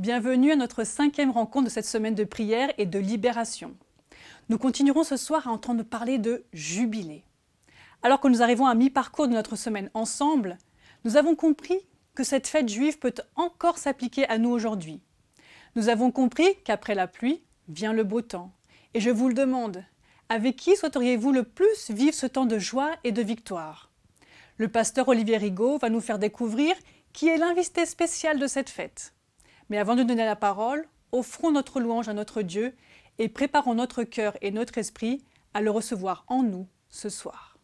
Bienvenue à notre 5e rencontre de cette semaine de prière et de libération. Nous continuerons ce soir à entendre parler de jubilé. Alors que nous arrivons à mi-parcours de notre semaine ensemble, nous avons compris que cette fête juive peut encore s'appliquer à nous aujourd'hui. Nous avons compris qu'après la pluie vient le beau temps. Et je vous le demande, avec qui souhaiteriez-vous le plus vivre ce temps de joie et de victoire ? Le pasteur Olivier Rigaud va nous faire découvrir qui est l'invité spécial de cette fête. Mais avant de donner la parole, offrons notre louange à notre Dieu et préparons notre cœur et notre esprit à le recevoir en nous ce soir.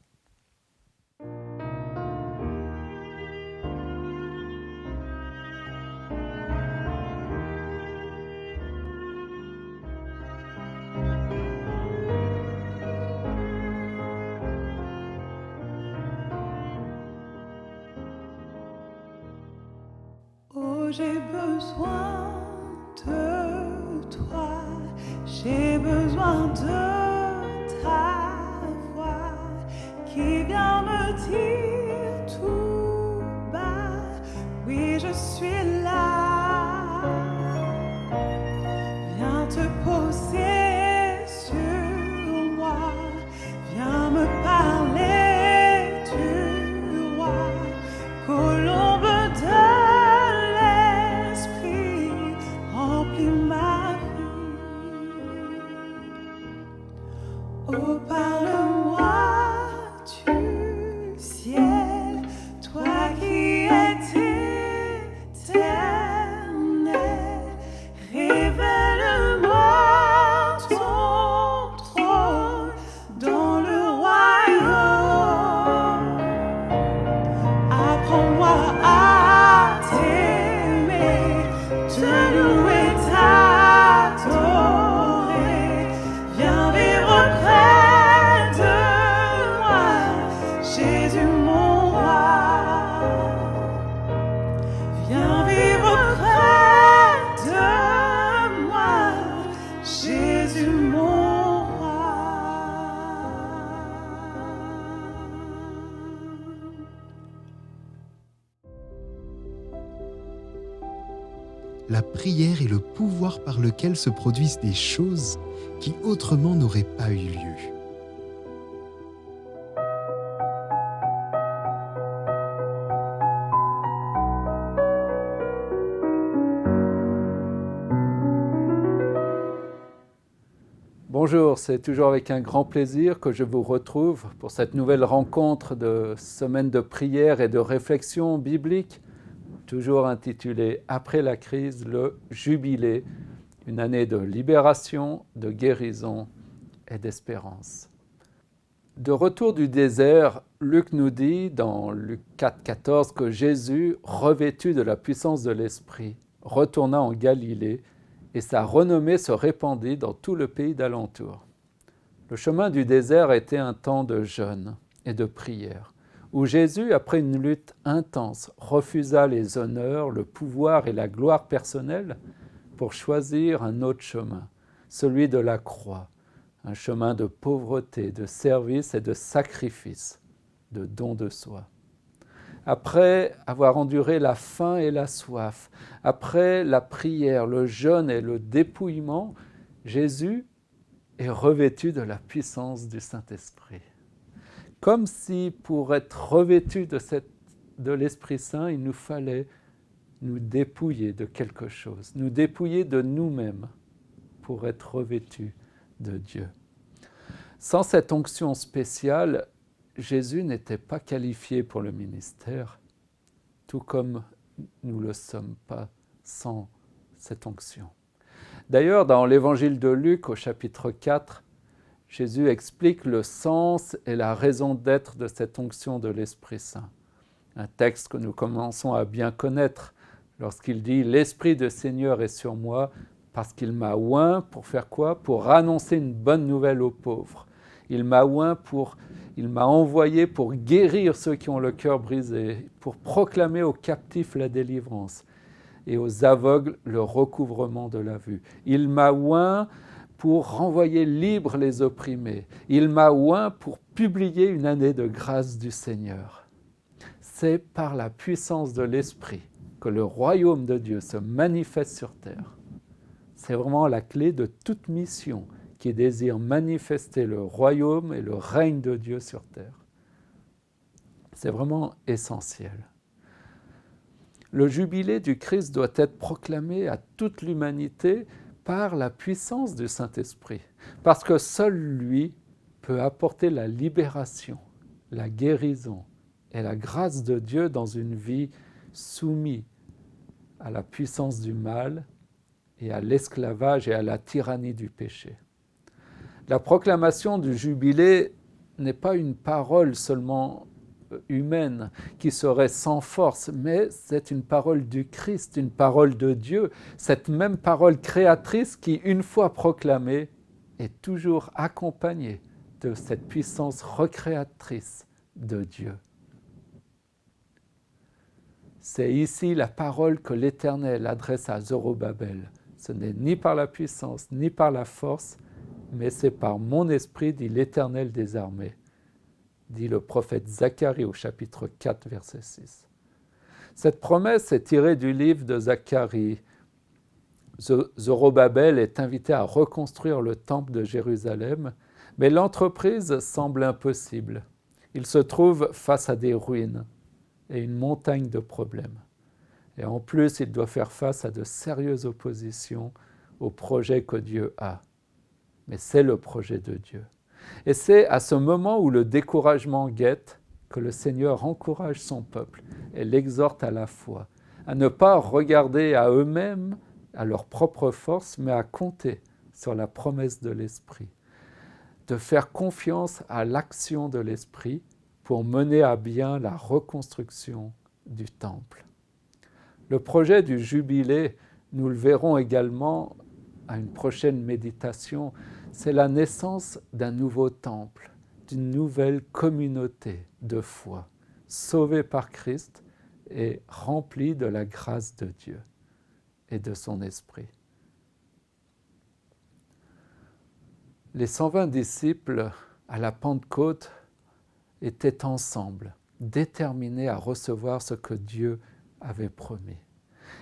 Oh, j'ai besoin de toi, j'ai besoin de ta voix qui vient me dire tout bas, oui je suis là. Viens te poser sur moi, viens me parler du roi, colombe de oh, parle-moi du ciel, toi qui es éternel, révèle-moi ton trône dans le royaume. Apprends-moi à t'aimer, te louer, t'adorer. Viens vivre près de moi, Jésus mon roi. Viens vivre près de moi, Jésus mon roi. La prière est le pouvoir par lequel se produisent des choses qui autrement n'auraient pas eu lieu. Bonjour, c'est toujours avec un grand plaisir que je vous retrouve pour cette nouvelle rencontre de semaine de prière et de réflexion biblique, toujours intitulée « Après la crise, le jubilé », une année de libération, de guérison et d'espérance. De retour du désert, Luc nous dit dans Luc 4,14 que Jésus, revêtu de la puissance de l'Esprit, retourna en Galilée et sa renommée se répandit dans tout le pays d'alentour. Le chemin du désert était un temps de jeûne et de prière, où Jésus, après une lutte intense, refusa les honneurs, le pouvoir et la gloire personnelle pour choisir un autre chemin, celui de la croix, un chemin de pauvreté, de service et de sacrifice, de don de soi. Après avoir enduré la faim et la soif, après la prière, le jeûne et le dépouillement, Jésus est revêtu de la puissance du Saint-Esprit. Comme si pour être revêtu de l'Esprit Saint, il nous fallait nous dépouiller de quelque chose, nous dépouiller de nous-mêmes pour être revêtus de Dieu. Sans cette onction spéciale, Jésus n'était pas qualifié pour le ministère, tout comme nous ne le sommes pas sans cette onction. D'ailleurs, dans l'évangile de Luc, au chapitre 4, Jésus explique le sens et la raison d'être de cette onction de l'Esprit Saint. Un texte que nous commençons à bien connaître lorsqu'il dit « L'Esprit du Seigneur est sur moi parce qu'il m'a oint pour faire quoi ? Pour annoncer une bonne nouvelle aux pauvres. Il m'a envoyé pour guérir ceux qui ont le cœur brisé, pour proclamer aux captifs la délivrance et aux aveugles le recouvrement de la vue. Il m'a oint pour renvoyer libres les opprimés. Il m'a oint pour publier une année de grâce du Seigneur. C'est par la puissance de l'Esprit que le royaume de Dieu se manifeste sur terre. C'est vraiment la clé de toute mission qui désire manifester le royaume et le règne de Dieu sur terre. C'est vraiment essentiel. Le jubilé du Christ doit être proclamé à toute l'humanité par la puissance du Saint-Esprit, parce que seul lui peut apporter la libération, la guérison et la grâce de Dieu dans une vie soumise à la puissance du mal et à l'esclavage et à la tyrannie du péché. La proclamation du jubilé n'est pas une parole seulement humaine qui serait sans force, mais c'est une parole du Christ, une parole de Dieu, cette même parole créatrice qui, une fois proclamée, est toujours accompagnée de cette puissance recréatrice de Dieu. C'est ici la parole que l'Éternel adresse à Zorobabel. Ce n'est ni par la puissance, ni par la force, mais c'est par mon esprit, dit l'Éternel des armées, dit le prophète Zacharie au chapitre 4, verset 6. Cette promesse est tirée du livre de Zacharie. Zorobabel est invité à reconstruire le temple de Jérusalem, mais l'entreprise semble impossible. Il se trouve face à des ruines et une montagne de problèmes. Et en plus, il doit faire face à de sérieuses oppositions au projet que Dieu a. Mais c'est le projet de Dieu. Et c'est à ce moment où le découragement guette que le Seigneur encourage son peuple et l'exhorte à la foi, à ne pas regarder à eux-mêmes, à leur propre force, mais à compter sur la promesse de l'Esprit, de faire confiance à l'action de l'Esprit pour mener à bien la reconstruction du temple. Le projet du jubilé, nous le verrons également à une prochaine méditation, c'est la naissance d'un nouveau temple, d'une nouvelle communauté de foi, sauvée par Christ et remplie de la grâce de Dieu et de son Esprit. Les 120 disciples à la Pentecôte étaient ensemble, déterminés à recevoir ce que Dieu avait promis.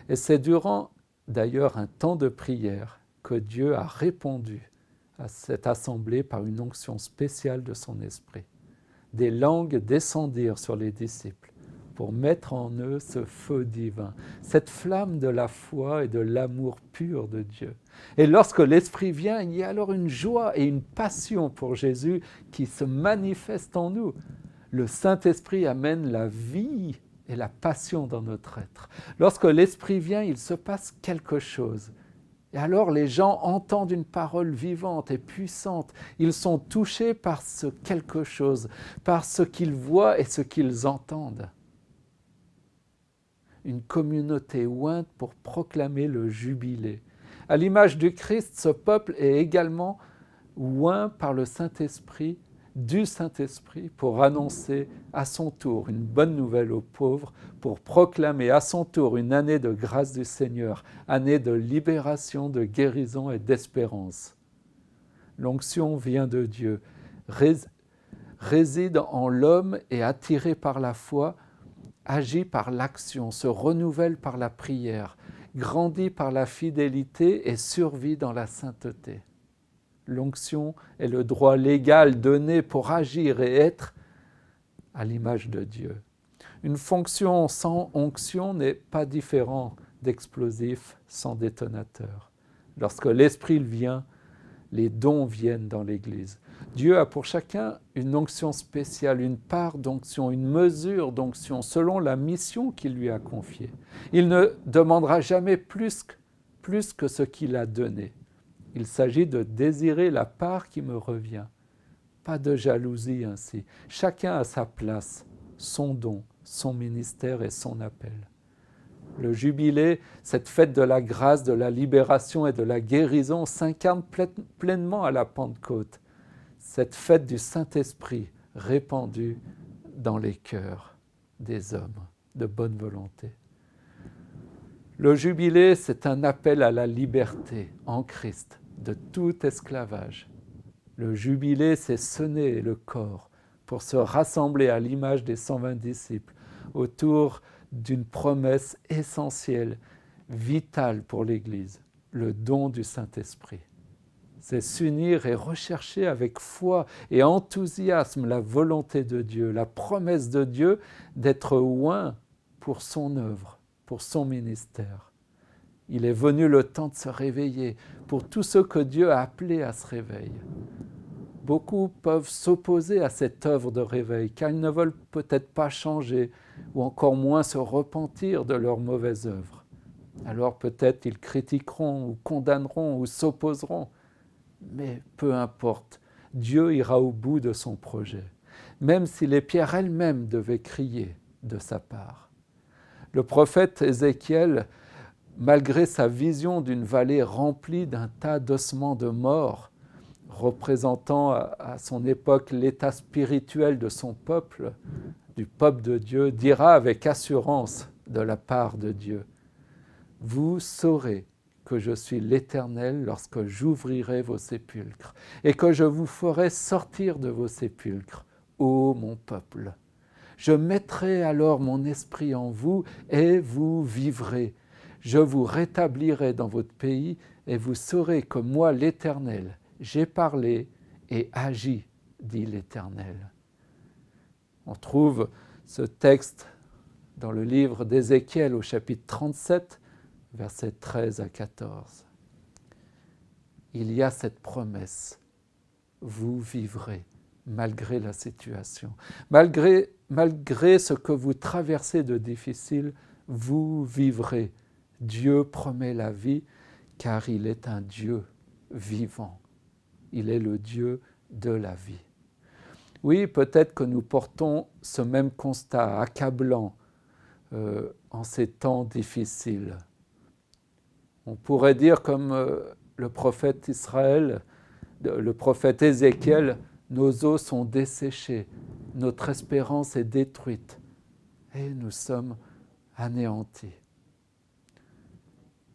Et c'est durant d'ailleurs un temps de prière que Dieu a répondu à cette assemblée par une onction spéciale de son esprit. Des langues descendirent sur les disciples pour mettre en eux ce feu divin, cette flamme de la foi et de l'amour pur de Dieu. Et lorsque l'Esprit vient, il y a alors une joie et une passion pour Jésus qui se manifestent en nous. Le Saint-Esprit amène la vie et la passion dans notre être. Lorsque l'Esprit vient, il se passe quelque chose. Et alors les gens entendent une parole vivante et puissante. Ils sont touchés par ce quelque chose, par ce qu'ils voient et ce qu'ils entendent. Une communauté ointe pour proclamer le jubilé. À l'image du Christ, ce peuple est également oint par le Saint-Esprit, du Saint-Esprit, pour annoncer à son tour une bonne nouvelle aux pauvres, pour proclamer à son tour une année de grâce du Seigneur, année de libération, de guérison et d'espérance. L'onction vient de Dieu, réside en l'homme et attiré par la foi, agit par l'action, se renouvelle par la prière, grandit par la fidélité et survit dans la sainteté. L'onction est le droit légal donné pour agir et être à l'image de Dieu. Une fonction sans onction n'est pas différent d'explosif sans détonateur. Lorsque l'Esprit vient, les dons viennent dans l'Église. Dieu a pour chacun une onction spéciale, une part d'onction, une mesure d'onction, selon la mission qu'il lui a confiée. Il ne demandera jamais plus que ce qu'il a donné. Il s'agit de désirer la part qui me revient. Pas de jalousie ainsi. Chacun a sa place, son don, son ministère et son appel. Le jubilé, cette fête de la grâce, de la libération et de la guérison s'incarne pleinement à la Pentecôte. Cette fête du Saint-Esprit répandue dans les cœurs des hommes de bonne volonté. Le jubilé, c'est un appel à la liberté en Christ de tout esclavage. Le jubilé, c'est sonner le corps pour se rassembler à l'image des 120 disciples autour d'une promesse essentielle, vitale pour l'Église, le don du Saint-Esprit. C'est s'unir et rechercher avec foi et enthousiasme la volonté de Dieu, la promesse de Dieu d'être oint pour son œuvre, pour son ministère. Il est venu le temps de se réveiller pour tous ceux que Dieu a appelés à ce réveil. Beaucoup peuvent s'opposer à cette œuvre de réveil car ils ne veulent peut-être pas changer ou encore moins se repentir de leurs mauvaises œuvres. Alors peut-être ils critiqueront ou condamneront ou s'opposeront. Mais peu importe, Dieu ira au bout de son projet, même si les pierres elles-mêmes devaient crier de sa part. Le prophète Ézéchiel, malgré sa vision d'une vallée remplie d'un tas d'ossements de morts, représentant à son époque l'état spirituel de son peuple, du peuple de Dieu, dira avec assurance de la part de Dieu, « Vous saurez que je suis l'Éternel lorsque j'ouvrirai vos sépulcres et que je vous ferai sortir de vos sépulcres, ô mon peuple. Je mettrai alors mon esprit en vous et vous vivrez. Je vous rétablirai dans votre pays et vous saurez que moi, l'Éternel, j'ai parlé et agi, dit l'Éternel. » On trouve ce texte dans le livre d'Ézéchiel au chapitre 37, versets 13 à 14. Il y a cette promesse, vous vivrez malgré la situation, malgré ce que vous traversez de difficile, vous vivrez. Dieu promet la vie car il est un Dieu vivant. Il est le Dieu de la vie. Oui, peut-être que nous portons ce même constat accablant en ces temps difficiles. On pourrait dire comme le prophète Israël, le prophète Ézéchiel, nos os sont desséchés, notre espérance est détruite et nous sommes anéantis.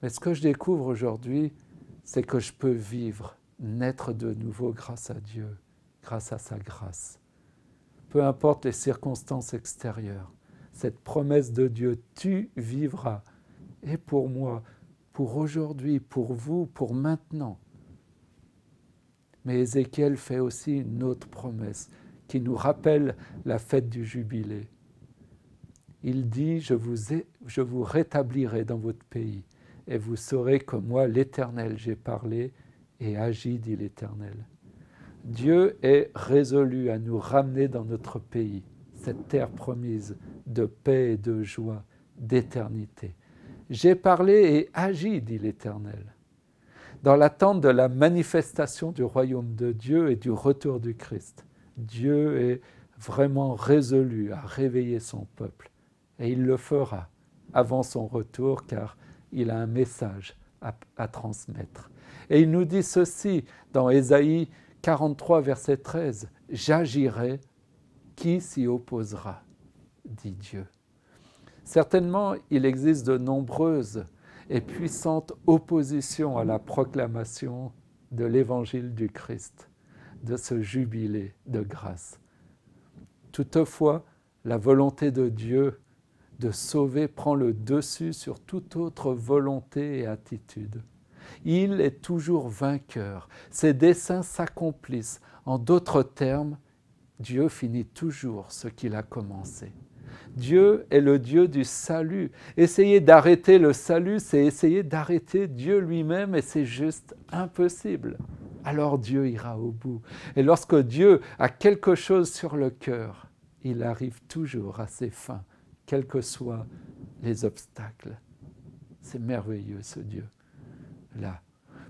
Mais ce que je découvre aujourd'hui, c'est que je peux vivre, naître de nouveau grâce à Dieu, grâce à sa grâce. Peu importe les circonstances extérieures, cette promesse de Dieu, tu vivras, et pour moi, pour aujourd'hui, pour vous, pour maintenant. Mais Ézéchiel fait aussi une autre promesse qui nous rappelle la fête du jubilé. Il dit, je vous rétablirai dans votre pays et vous saurez que moi, l'Éternel, j'ai parlé et agi, dit l'Éternel. Dieu est résolu à nous ramener dans notre pays, cette terre promise de paix et de joie, d'éternité. J'ai parlé et agi, dit l'Éternel. Dans l'attente de la manifestation du royaume de Dieu et du retour du Christ, Dieu est vraiment résolu à réveiller son peuple. Et il le fera avant son retour, car il a un message à transmettre. Et il nous dit ceci dans Ésaïe 43, verset 13, « J'agirai, qui s'y opposera ?» dit Dieu. Certainement, il existe de nombreuses et puissantes oppositions à la proclamation de l'évangile du Christ, de ce jubilé de grâce. Toutefois, la volonté de Dieu de sauver prend le dessus sur toute autre volonté et attitude. Il est toujours vainqueur. Ses desseins s'accomplissent. En d'autres termes, Dieu finit toujours ce qu'il a commencé. Dieu est le Dieu du salut. Essayer d'arrêter le salut, c'est essayer d'arrêter Dieu lui-même et c'est juste impossible. Alors Dieu ira au bout. Et lorsque Dieu a quelque chose sur le cœur, il arrive toujours à ses fins, quels que soient les obstacles. C'est merveilleux ce Dieu-là.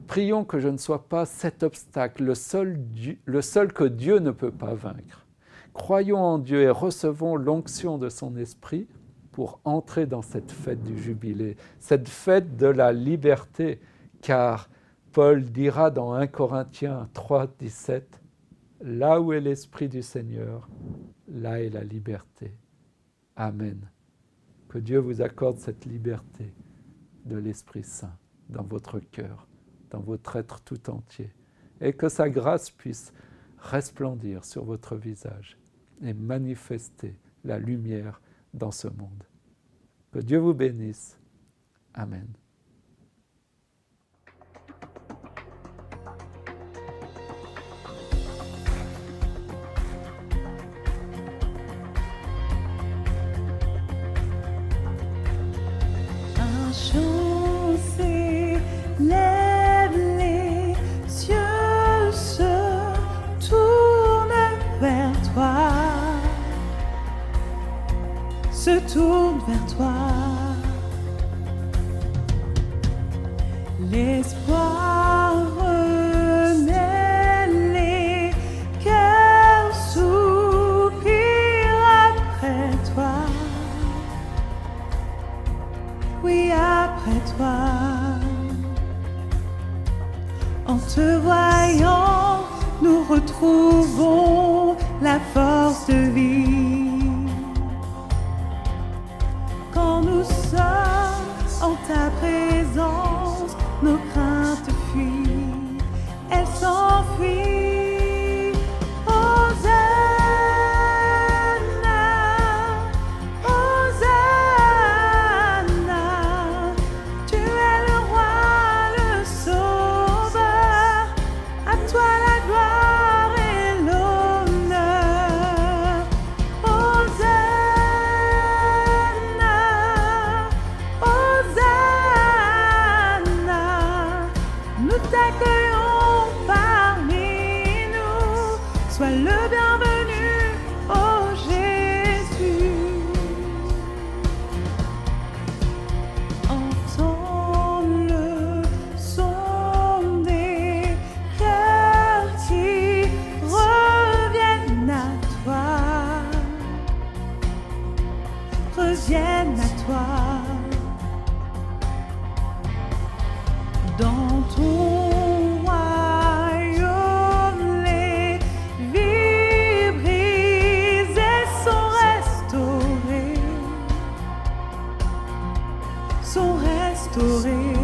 Prions que je ne sois pas cet obstacle, le seul que Dieu ne peut pas vaincre. Croyons en Dieu et recevons l'onction de son esprit pour entrer dans cette fête du jubilé, cette fête de la liberté, car Paul dira dans 1 Corinthiens 3, 17, « Là où est l'Esprit du Seigneur, là est la liberté. » Amen. Que Dieu vous accorde cette liberté de l'Esprit Saint dans votre cœur, dans votre être tout entier, et que sa grâce puisse resplendir sur votre visage et manifester la lumière dans ce monde. Que Dieu vous bénisse. Amen. Un chant s'élève, les cieux se tournent vers toi, se tournent vers toi. L'espoir renaît, les cœurs soupirent après toi. Oui, après toi. En te voyant, nous retrouvons la force de vie. Quand nous sommes en ta présence, nos craintes fuient, elles s'enfuient. Hosanna, Hosanna, tu es le roi, le sauveur, à toi la gloire et l'honneur. Hosanna, Hosanna, nous t'accueillons parmi nous. Sois le bienvenu, ô Jésus. Entends le son des cœurs qui reviennent à toi. Reviennent à toi. Dans ton royaume, les vies brisées sont restaurées, sont restaurées.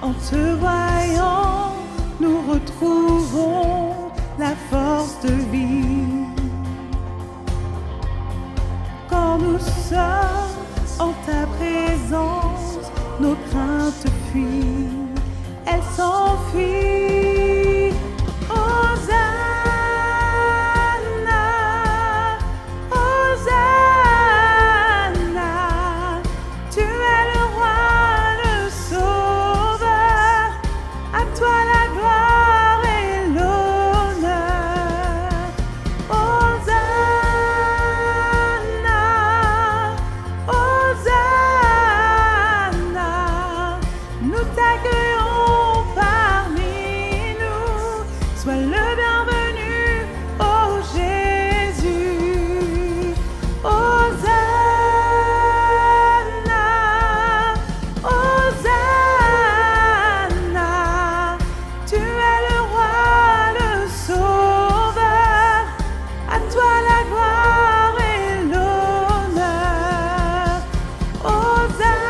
En te voyant, nous retrouvons la force de vie. Quand nous sommes en ta présence, nos craintes fuient, elles s'enfuient. Hosanna, Hosanna, tu es le roi, le sauveur, à toi la gloire et l'honneur. Hosanna, Hosanna, nous t'accueillons parmi nous. Sois le bienvenu, ô Jésus. Hosanna, Hosanna, tu es le roi, le sauveur, à toi la gloire et l'honneur. Hosanna,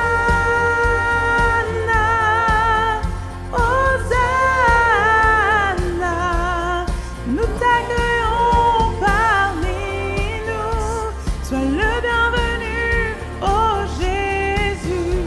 Hosanna, nous t'accueillons parmi nous. Sois le bienvenu, ô Jésus.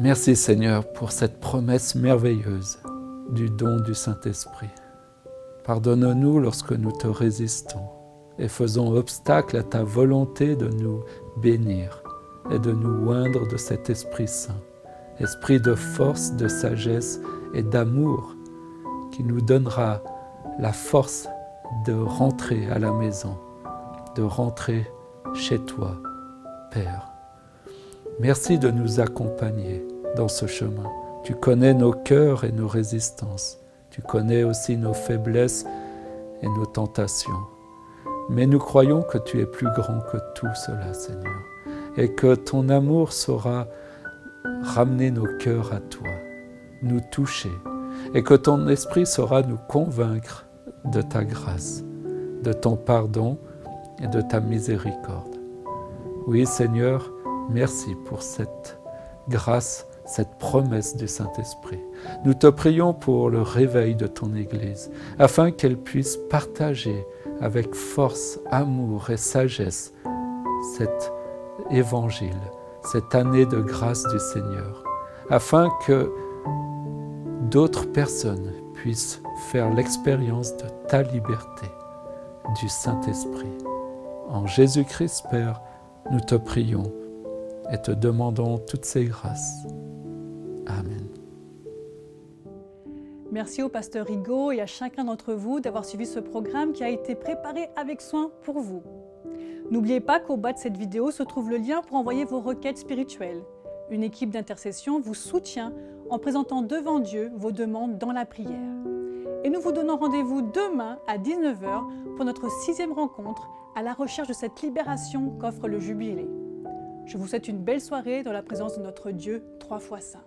Merci Seigneur pour cette promesse merveilleuse du don du Saint-Esprit. Pardonne-nous lorsque nous te résistons et faisons obstacle à ta volonté de nous bénir et de nous oindre de cet Esprit Saint, esprit de force, de sagesse et d'amour qui nous donnera la force de rentrer à la maison, de rentrer chez toi, Père. Merci de nous accompagner dans ce chemin. Tu connais nos cœurs et nos résistances. Tu connais aussi nos faiblesses et nos tentations. Mais nous croyons que tu es plus grand que tout cela, Seigneur, et que ton amour saura ramener nos cœurs à toi, nous toucher, et que ton esprit saura nous convaincre de ta grâce, de ton pardon et de ta miséricorde. Oui, Seigneur, merci pour cette grâce, cette promesse du Saint-Esprit. Nous te prions pour le réveil de ton Église, afin qu'elle puisse partager avec force, amour et sagesse cet évangile, cette année de grâce du Seigneur, afin que d'autres personnes puissent faire l'expérience de ta liberté, du Saint-Esprit. En Jésus-Christ, Père, nous te prions et te demandons toutes ces grâces. Amen. Merci au pasteur Rigaud et à chacun d'entre vous d'avoir suivi ce programme qui a été préparé avec soin pour vous. N'oubliez pas qu'au bas de cette vidéo se trouve le lien pour envoyer vos requêtes spirituelles. Une équipe d'intercession vous soutient en présentant devant Dieu vos demandes dans la prière. Et nous vous donnons rendez-vous demain à 19h pour notre 6e rencontre à la recherche de cette libération qu'offre le Jubilé. Je vous souhaite une belle soirée dans la présence de notre Dieu 3 fois saint.